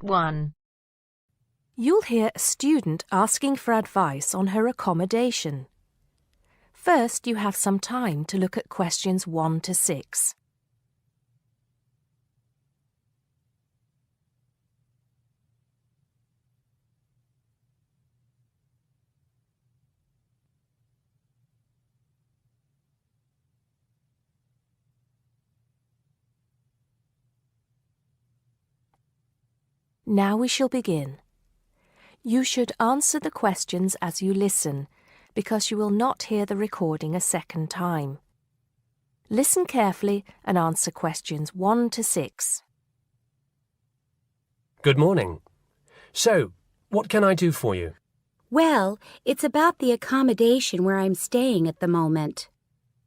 1. You'll hear a student asking for advice on her accommodation. First, you have some time to look at questions 1 to 6. Now we shall begin. You should answer the questions as you listen, because you will not hear the recording a second time. Listen carefully and answer questions 1 to 6. Good morning. So, what can I do for you? Well, it's about the accommodation where I'm staying at the moment.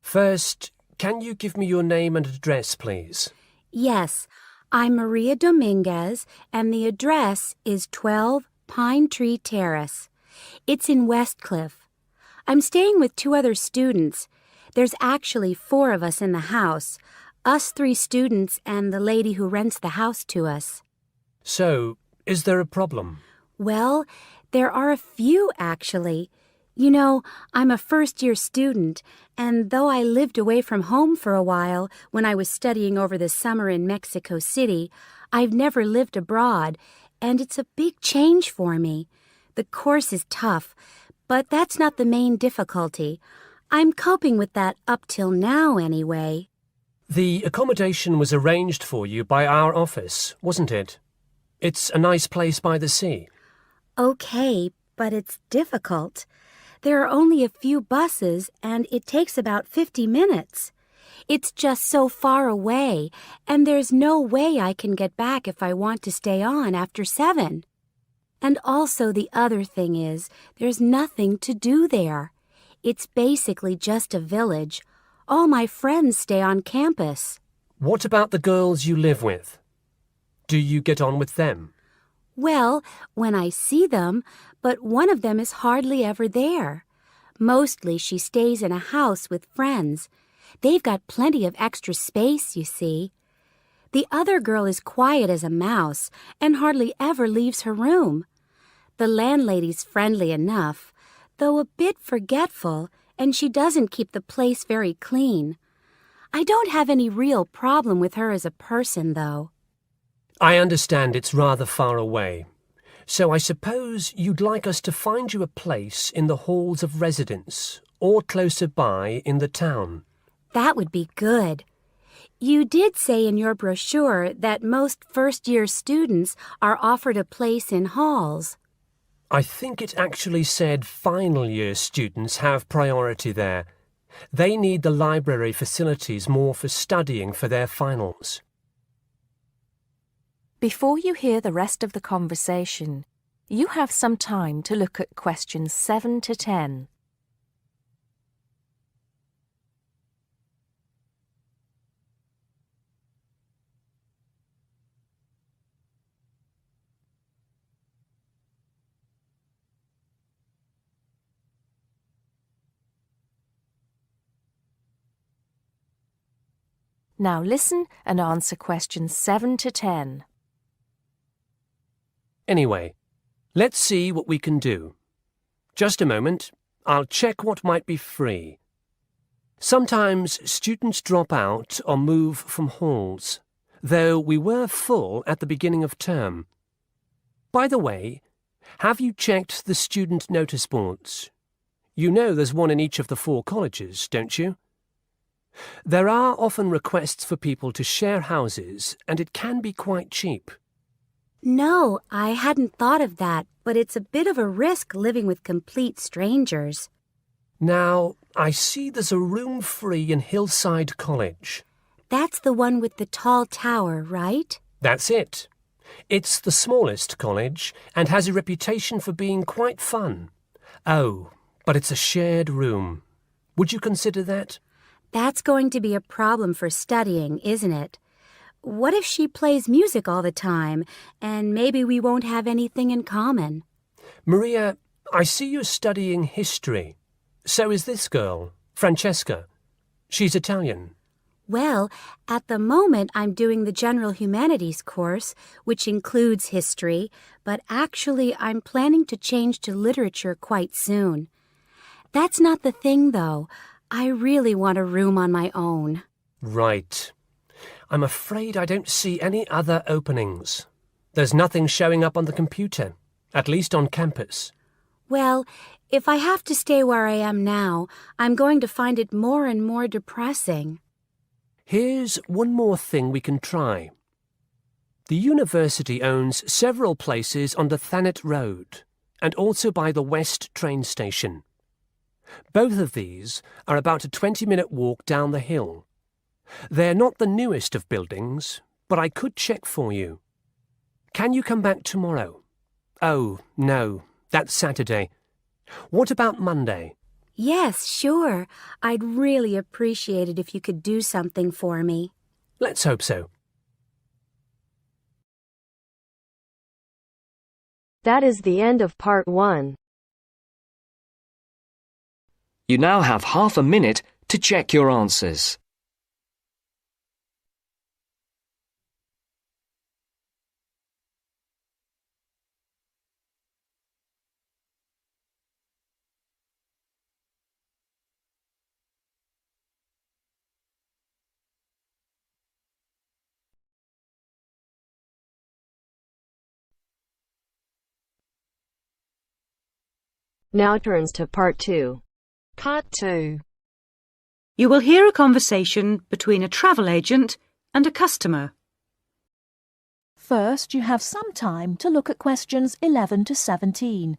First, can you give me your name and address, please? Yes, I'm Maria Dominguez, and the address is 12 Pine Tree Terrace. It's in Westcliff. I'm staying with 2 other students. There's actually 4 of us in the house, us 3 students and the lady who rents the house to us. So, is there a problem? Well, there are a few, actually. You know, I'm a first-year student, and though I lived away from home for a while when I was studying over the summer in Mexico City, I've never lived abroad, and it's a big change for me. The course is tough, but that's not the main difficulty. I'm coping with that up till now, anyway. The accommodation was arranged for you by our office, wasn't it? It's a nice place by the sea. Okay, but it's difficult. There are only a few buses, and it takes about 50 minutes. It's just so far away, and there's no way I can get back if I want to stay on after 7. And also the other thing is, there's nothing to do there. It's basically just a village. All my friends stay on campus. What about the girls you live with? Do you get on with them? Well, when I see them, but one of them is hardly ever there. Mostly she stays in a house with friends. They've got plenty of extra space, you see. The other girl is quiet as a mouse and hardly ever leaves her room. The landlady's friendly enough, though a bit forgetful, and she doesn't keep the place very clean. I don't have any real problem with her as a person, though. I understand it's rather far away, so I suppose you'd like us to find you a place in the halls of residence or closer by in the town. That would be good. You did say in your brochure that most first-year students are offered a place in halls. I think it actually said final-year students have priority there. They need the library facilities more for studying for their finals. Before you hear the rest of the conversation, you have some time to look at questions 7 to 10. Now listen and answer questions 7 to 10. Anyway, let's see what we can do. Just a moment, I'll check what might be free. Sometimes students drop out or move from halls, though we were full at the beginning of term. By the way, have you checked the student notice boards? You know there's one in each of the 4 colleges, don't you? There are often requests for people to share houses, and it can be quite cheap. No, I hadn't thought of that, but it's a bit of a risk living with complete strangers. Now, I see there's a room free in Hillside College. That's the one with the tall tower, right? That's it. It's the smallest college and has a reputation for being quite fun. Oh, but it's a shared room. Would you consider that? That's going to be a problem for studying, isn't it? what if she plays music all the time, and maybe we won't have anything in common? Maria, I see you're studying history. So is this girl, Francesca. She's Italian. Well, at the moment I'm doing the General Humanities course, which includes history, but actually I'm planning to change to literature quite soon. That's not the thing, though. I really want a room on my own. Right. I'm afraid I don't see any other openings. There's nothing showing up on the computer, at least on campus. Well, if I have to stay where I am now, I'm going to find it more and more depressing. Here's one more thing we can try. The university owns several places on the Thanet Road and also by the West train station. Both of these are about a 20-minute walk down the hill. They're not the newest of buildings, but I could check for you. Can you come back tomorrow? Oh, no, that's Saturday. What about Monday? Yes, sure. I'd really appreciate it if you could do something for me. Let's hope so. That is the end of part 1. You now have half a minute to check your answers. Now turns to part 2. Part 2. You will hear a conversation between a travel agent and a customer. First, you have some time to look at questions 11 to 17.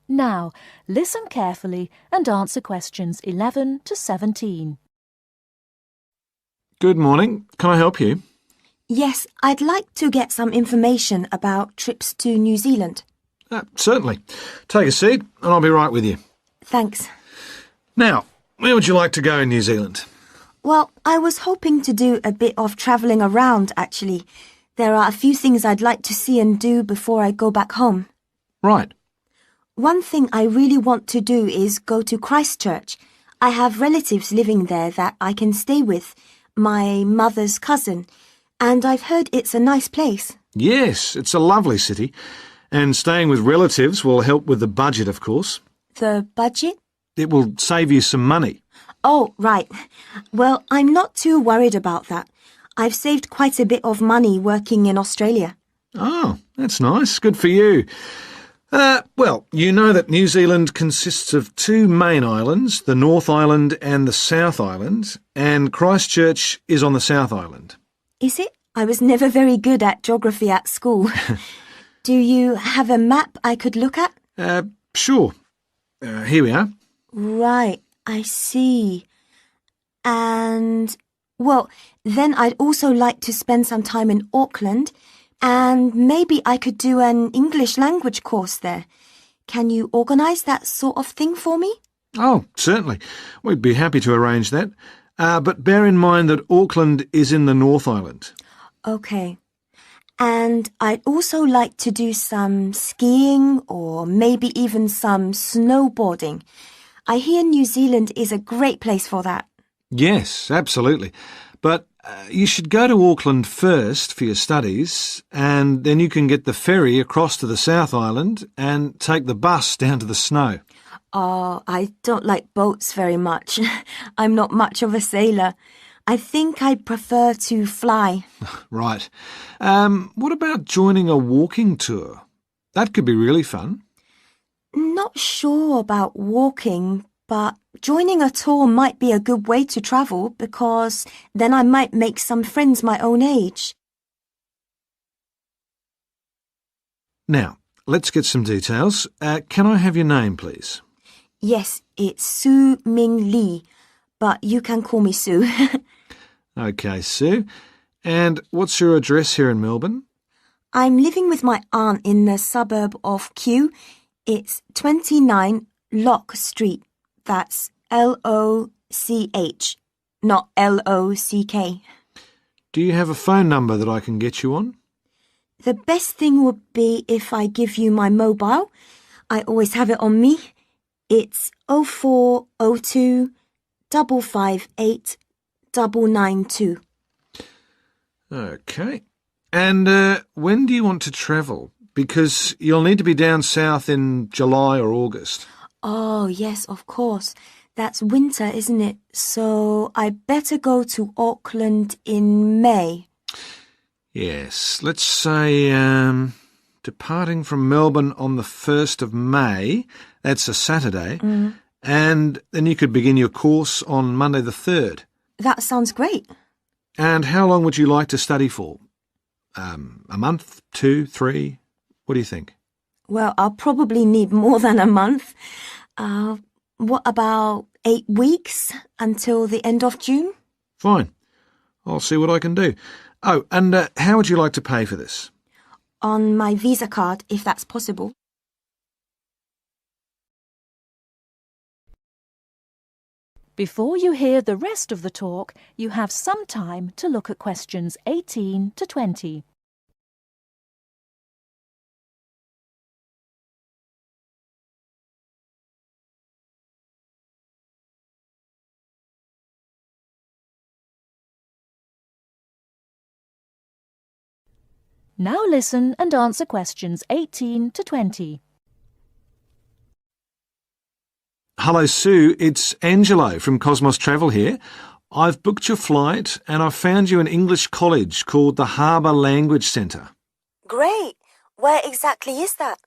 Now, listen carefully and answer questions 11 to 17. Good morning. Can I help you? Yes, I'd like to get some information about trips to New Zealand. Certainly. Take a seat and I'll be right with you. Thanks. Now, where would you like to go in New Zealand? Well, I was hoping to do a bit of travelling around, actually. There are a few things I'd like to see and do before I go back home. Right. One thing I really want to do is go to Christchurch. I have relatives living there that I can stay with, my mother's cousin, and I've heard it's a nice place. Yes, it's a lovely city. And staying with relatives will help with the budget, of course. The budget? It will save you some money. Oh, right. Well, I'm not too worried about that. I've saved quite a bit of money working in Australia. Oh, that's nice. Good for you. Well, you know that New Zealand consists of 2 main islands, the North Island and the South Island, and Christchurch is on the South Island. Is it? I was never very good at geography at school. Do you have a map I could look at? Sure. Here we are. Right, I see. And, well, then I'd also like to spend some time in Auckland, and maybe I could do an English language course there. Can you organise that sort of thing for me? Oh, certainly. We'd be happy to arrange that. But bear in mind that Auckland is in the North Island. OK. And I'd also like to do some skiing or maybe even some snowboarding. I hear New Zealand is a great place for that. Yes, absolutely. But you should go to Auckland first for your studies, and then you can get the ferry across to the South Island and take the bus down to the snow. Oh, I don't like boats very much. I'm not much of a sailor. I think I'd prefer to fly. Right. What about joining a walking tour? That could be really fun. Not sure about walking, but joining a tour might be a good way to travel because then I might make some friends my own age. Now, let's get some details. Can I have your name, please? Yes, it's Su Ming Lee, but you can call me Sue. OK, Sue. And what's your address here in Melbourne? I'm living with my aunt in the suburb of Kew. It's 29 Lock Street. That's Loch, not Lock. Do you have a phone number that I can get you on? The best thing would be if I give you my mobile. I always have it on me. It's 0402 558 992. OK. And when do you want to travel? Because you'll need to be down south in July or August. Oh, yes, of course. That's winter, isn't it? So I better go to Auckland in May. Yes, let's say departing from Melbourne on the 1st of May, that's a Saturday, and then you could begin your course on Monday the 3rd. That sounds great. And how long would you like to study for? A month, 2, 3? What do you think? Well, I'll probably need more than a month. What about 8 weeks until the end of June? Fine. I'll see what I can do. Oh, and how would you like to pay for this? On my Visa card, if that's possible. Before you hear the rest of the talk, you have some time to look at questions 18 to 20. Now listen and answer questions 18 to 20. Hello, Sue. It's Angelo from Cosmos Travel here. I've booked your flight and I've found you an English college called the Harbour Language Centre. Great. Where exactly is that?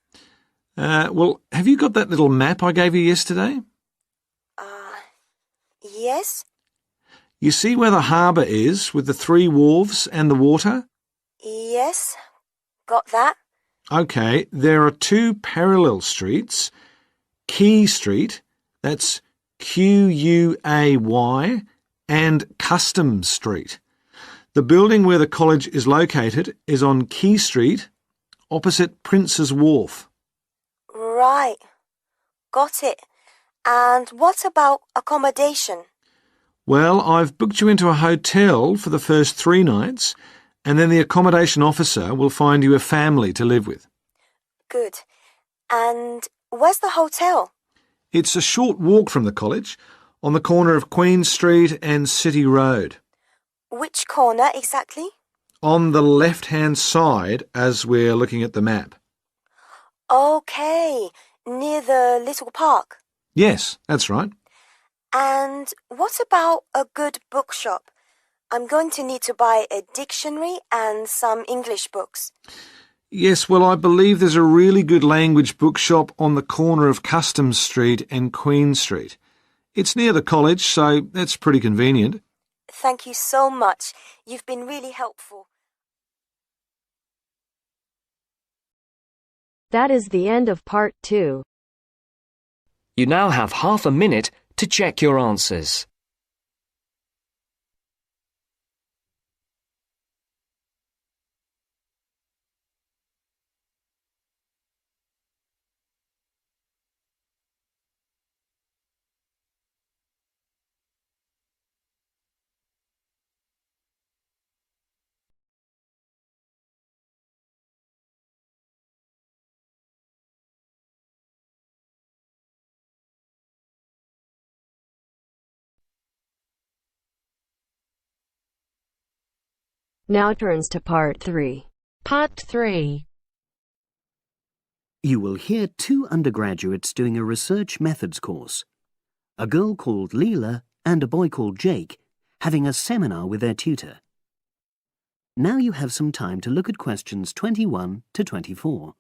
Well, have you got that little map I gave you yesterday? Yes? You see where the harbour is with the 3 wharves and the water? Yes. Got that? OK, there are 2 parallel streets. Quay Street, that's Quay, and Customs Street. The building where the college is located is on Quay Street, opposite Prince's Wharf. Right. Got it. And what about accommodation? Well, I've booked you into a hotel for the first 3 nights, and then the accommodation officer will find you a family to live with. Good. And where's the hotel? It's a short walk from the college, on the corner of Queen Street and City Road. Which corner exactly? On the left-hand side as we're looking at the map. OK, near the little park. Yes, that's right. And what about a good bookshop? I'm going to need to buy a dictionary and some English books. Yes, well, I believe there's a really good language bookshop on the corner of Customs Street and Queen Street. It's near the college, so that's pretty convenient. Thank you so much. You've been really helpful. That is the end of part 2. You now have half a minute to check your answers. Now turns to part 3. Part 3. You will hear 2 undergraduates doing a research methods course. A girl called Leela and a boy called Jake having a seminar with their tutor. Now you have some time to look at questions 21 to 24.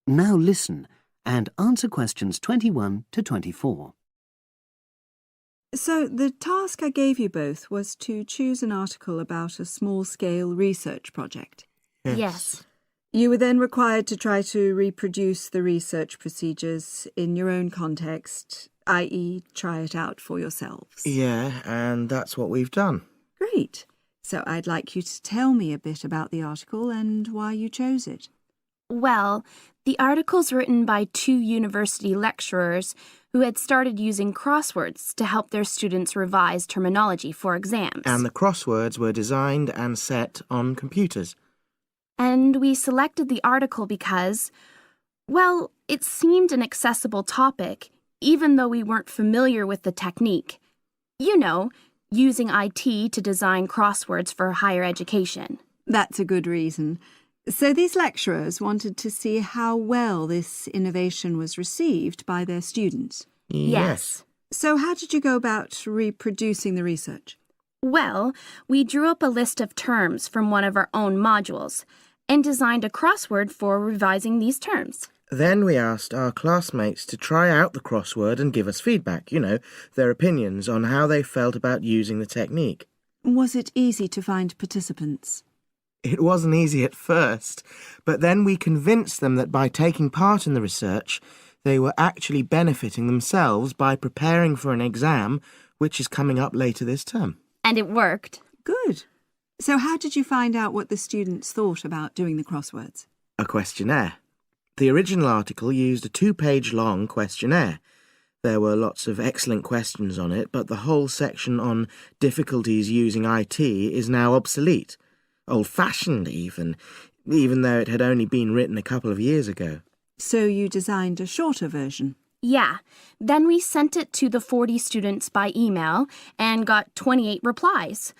Now listen and answer questions 21 to 24. So, the task I gave you both was to choose an article about a small-scale research project. Yes. You were then required to try to reproduce the research procedures in your own context, i.e. try it out for yourselves. Yeah, and that's what we've done. Great. So I'd like you to tell me a bit about the article and why you chose it. Well, the article's written by 2 university lecturers who had started using crosswords to help their students revise terminology for exams. And the crosswords were designed and set on computers. And we selected the article because, well, it seemed an accessible topic, even though we weren't familiar with the technique. You know, using IT to design crosswords for higher education. That's a good reason. So these lecturers wanted to see how well this innovation was received by their students. Yes. So how did you go about reproducing the research? Well, we drew up a list of terms from one of our own modules and designed a crossword for revising these terms. Then we asked our classmates to try out the crossword and give us feedback, their opinions on how they felt about using the technique. Was it easy to find participants? It wasn't easy at first, but then we convinced them that by taking part in the research, they were actually benefiting themselves by preparing for an exam which is coming up later this term. And it worked. Good. So how did you find out what the students thought about doing the crosswords? A questionnaire. The original article used a 2-page long questionnaire. There were lots of excellent questions on it, but the whole section on difficulties using IT is now obsolete. Old-fashioned even though it had only been written a couple of years ago. So you designed a shorter version? Yeah. Then we sent it to the 40 students by email and got 28 replies.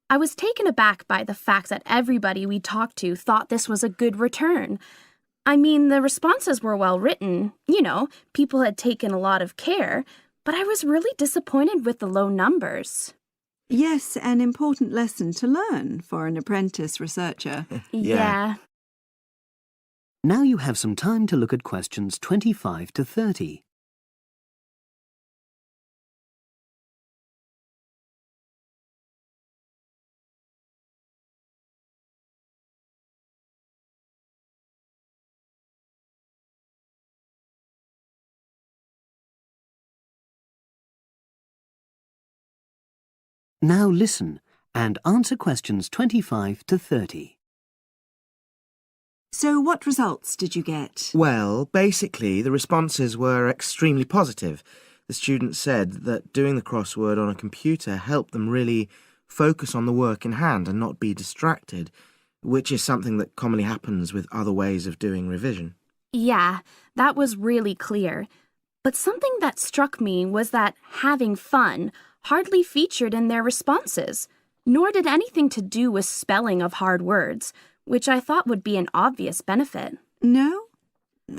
I was taken aback by the fact that everybody we talked to thought this was a good return. I mean, the responses were well written. People had taken a lot of care, but I was really disappointed with the low numbers. Yes, an important lesson to learn for an apprentice researcher. Yeah. Now you have some time to look at questions 25 to 30. Now listen and answer questions 25 to 30. So what results did you get? Well, basically, the responses were extremely positive. The students said that doing the crossword on a computer helped them really focus on the work in hand and not be distracted, which is something that commonly happens with other ways of doing revision. Yeah, that was really clear. But something that struck me was that having fun hardly featured in their responses, nor did anything to do with spelling of hard words, which I thought would be an obvious benefit. No?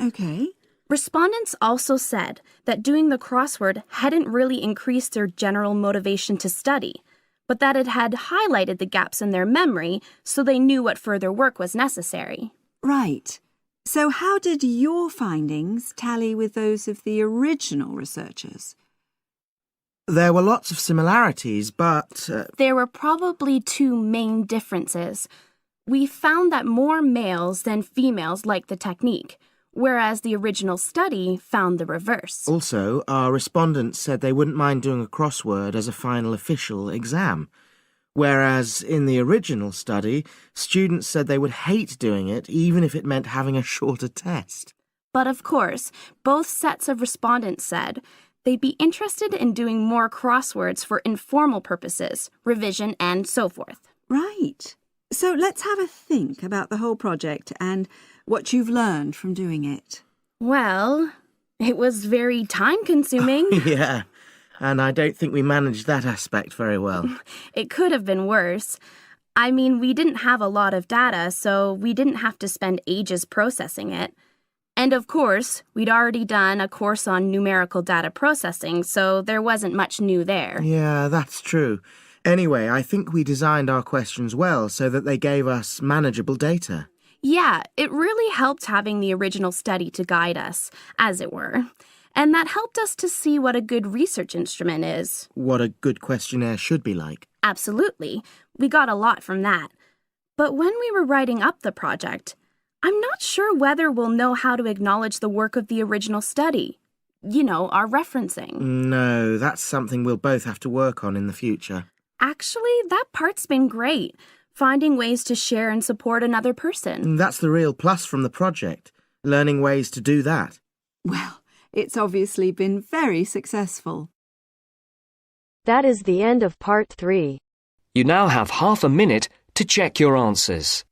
Okay. Respondents also said that doing the crossword hadn't really increased their general motivation to study, but that it had highlighted the gaps in their memory so they knew what further work was necessary. Right. So how did your findings tally with those of the original researchers? There were lots of similarities, but... There were probably 2 main differences. We found that more males than females liked the technique, whereas the original study found the reverse. Also, our respondents said they wouldn't mind doing a crossword as a final official exam, whereas in the original study, students said they would hate doing it even if it meant having a shorter test. But of course, both sets of respondents said they'd be interested in doing more crosswords for informal purposes, revision, and so forth. Right. So let's have a think about the whole project and what you've learned from doing it. Well, it was very time-consuming. Yeah, and I don't think we managed that aspect very well. It could have been worse. I mean, we didn't have a lot of data, so we didn't have to spend ages processing it. And of course, we'd already done a course on numerical data processing, so there wasn't much new there. Yeah, that's true. Anyway, I think we designed our questions well so that they gave us manageable data. Yeah, it really helped having the original study to guide us, as it were. And that helped us to see what a good research instrument is. What a good questionnaire should be like. Absolutely. We got a lot from that. But when we were writing up the project, I'm not sure whether we'll know how to acknowledge the work of the original study. You know, our referencing. No, that's something we'll both have to work on in the future. Actually, that part's been great. Finding ways to share and support another person. That's the real plus from the project. Learning ways to do that. Well, it's obviously been very successful. That is the end of part 3. You now have half a minute to check your answers.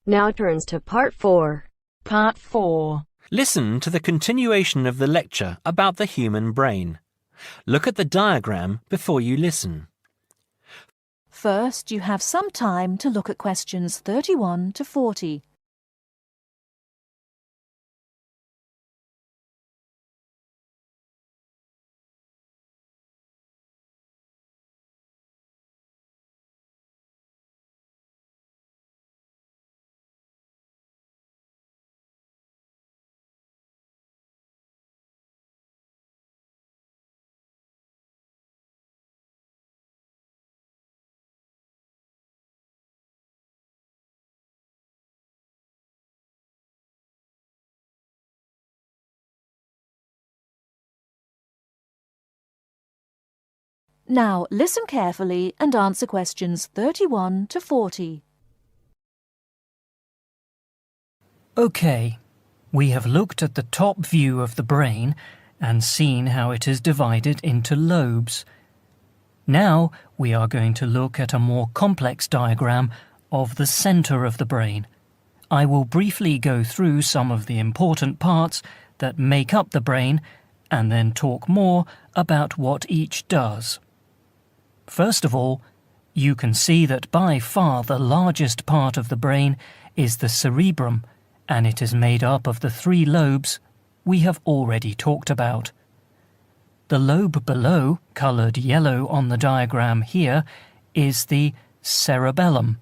Now turns to part 4. Part 4. Listen to the continuation of the lecture about the human brain. Look at the diagram before you listen. First, you have some time to look at questions 31 to 40. Now listen carefully and answer questions 31 to 40. OK, we have looked at the top view of the brain and seen how it is divided into lobes. Now we are going to look at a more complex diagram of the centre of the brain. I will briefly go through some of the important parts that make up the brain and then talk more about what each does. First of all, you can see that by far the largest part of the brain is the cerebrum, and it is made up of the 3 lobes we have already talked about. The lobe below, coloured yellow on the diagram here, is the cerebellum.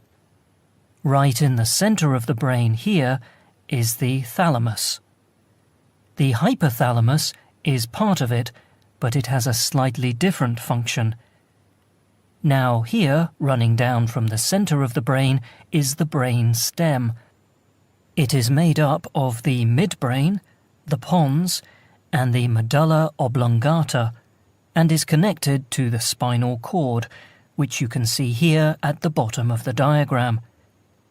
Right in the centre of the brain here is the thalamus. The hypothalamus is part of it, but it has a slightly different function. Now here, running down from the centre of the brain, is the brain stem. It is made up of the midbrain, the pons, and the medulla oblongata, and is connected to the spinal cord, which you can see here at the bottom of the diagram.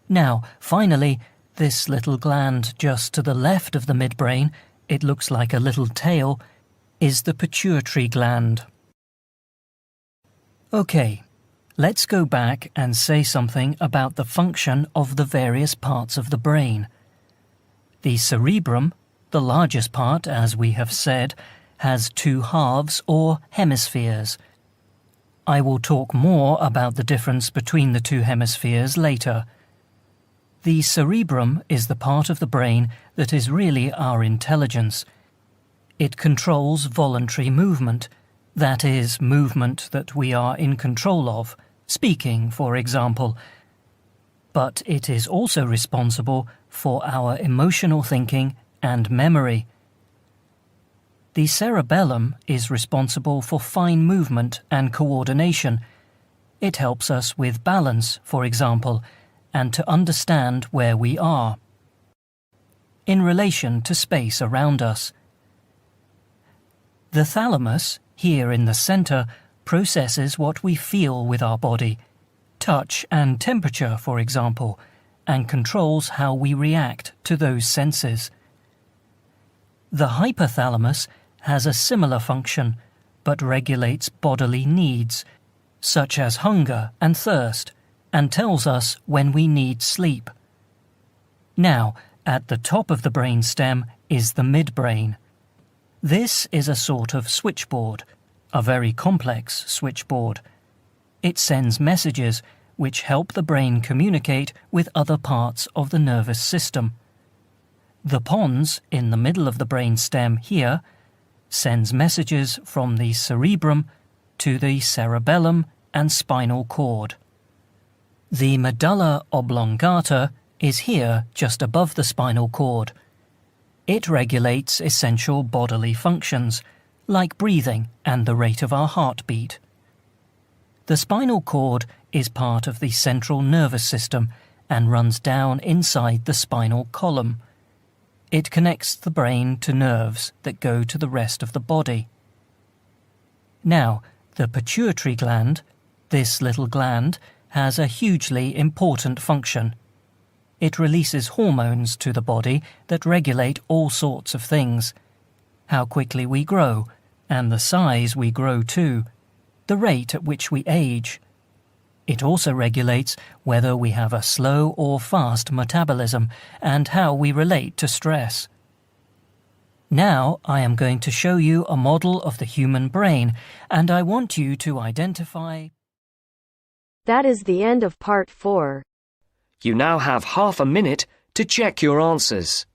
Now, finally, this little gland just to the left of the midbrain, it looks like a little tail, is the pituitary gland. OK, let's go back and say something about the function of the various parts of the brain. The cerebrum, the largest part, as we have said, has 2 halves or hemispheres. I will talk more about the difference between the 2 hemispheres later. The cerebrum is the part of the brain that is really our intelligence. It controls voluntary movement, that is, movement that we are in control of, speaking, for example. But it is also responsible for our emotional thinking and memory. The cerebellum is responsible for fine movement and coordination. It helps us with balance, for example, and to understand where we are in relation to space around us. The thalamus, here in the centre, processes what we feel with our body, touch and temperature, for example, and controls how we react to those senses. The hypothalamus has a similar function, but regulates bodily needs, such as hunger and thirst, and tells us when we need sleep. Now, at the top of the brain stem is the midbrain. This is a sort of switchboard, a very complex switchboard. It sends messages which help the brain communicate with other parts of the nervous system. The pons, in the middle of the brain stem here, sends messages from the cerebrum to the cerebellum and spinal cord. The medulla oblongata is here just above the spinal cord. It regulates essential bodily functions, like breathing and the rate of our heartbeat. The spinal cord is part of the central nervous system and runs down inside the spinal column. It connects the brain to nerves that go to the rest of the body. Now, the pituitary gland, this little gland, has a hugely important function. It releases hormones to the body that regulate all sorts of things. How quickly we grow, and the size we grow to, the rate at which we age. It also regulates whether we have a slow or fast metabolism and how we relate to stress. Now I am going to show you a model of the human brain, and I want you to identify... That is the end of part 4. You now have half a minute to check your answers.